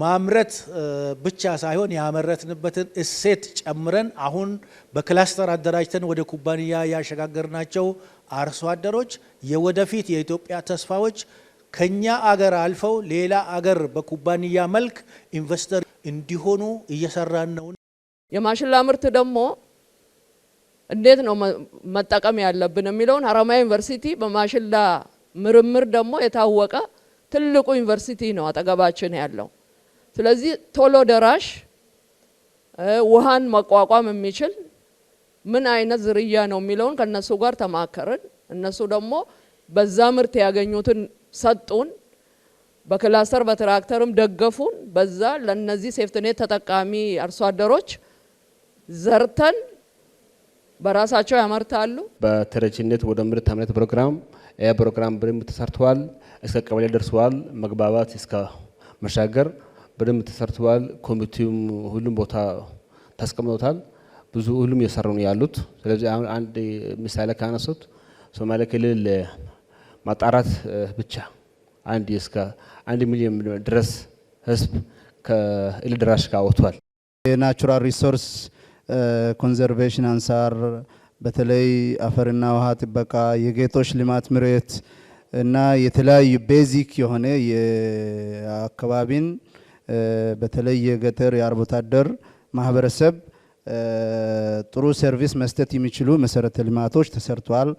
ማምረት ብቻ ሳይሆን ያመረትንበትን እሴት ጨምረን አሁን በክላስተር አደራጅተን ወደ ኩባንያ ያሸጋገርናቸው አርሶ አደሮች የወደፊት የኢትዮጵያ ተስፋዎች ከኛ አገር አልፈው ሌላ አገር በኩባንያ መልክ ኢንቨስተር እንዲሆኑ እየሰራን ነው። የማሽላ ምርት ደግሞ እንዴት ነው መጠቀም ያለብን የሚለውን ሀረማያ ዩኒቨርሲቲ በማሽላ ምርምር ደግሞ የታወቀ ትልቁ ዩኒቨርሲቲ ነው አጠገባችን ያለው። ስለዚህ ቶሎ ደራሽ ውሃን መቋቋም የሚችል ምን አይነት ዝርያ ነው የሚለውን ከነሱ ጋር ተማከርን። እነሱ ደግሞ በዛ ምርት ያገኙትን ሰጡን። በክላስተር በትራክተርም ደገፉን። በዛ ለነዚህ ሴፍትኔት ተጠቃሚ አርሶ አደሮች ዘርተን በራሳቸው ያመርታሉ። በተረጂነት ወደ ምርት አምነት ፕሮግራም ፕሮግራም በደንብ ተሰርቷል። እስከ ቀበሌ ደርሷል። መግባባት እስከ መሻገር በደንብ ተሰርቷል። ኮሚቴውም ሁሉም ቦታ ተስቀምጦታል። ብዙ ሁሉም እየሰሩ ነው ያሉት። ስለዚህ አሁን አንድ ምሳሌ ካነሱት ሶማሌ ክልል ማጣራት ብቻ እስከ 1 ሚሊዮን ድረስ ህዝብ ከእህል ደራሽ ጋር ወጥቷል። የናቹራል ሪሶርስ ኮንዘርቬሽን አንሳር በተለይ አፈርና ውሃ ጥበቃ፣ የጌጦች ልማት መሬት እና የተለያዩ ቤዚክ የሆነ የአካባቢን በተለይ የገጠር የአርብቶ አደር ማህበረሰብ ጥሩ ሰርቪስ መስጠት የሚችሉ መሰረተ ልማቶች ተሰርተዋል።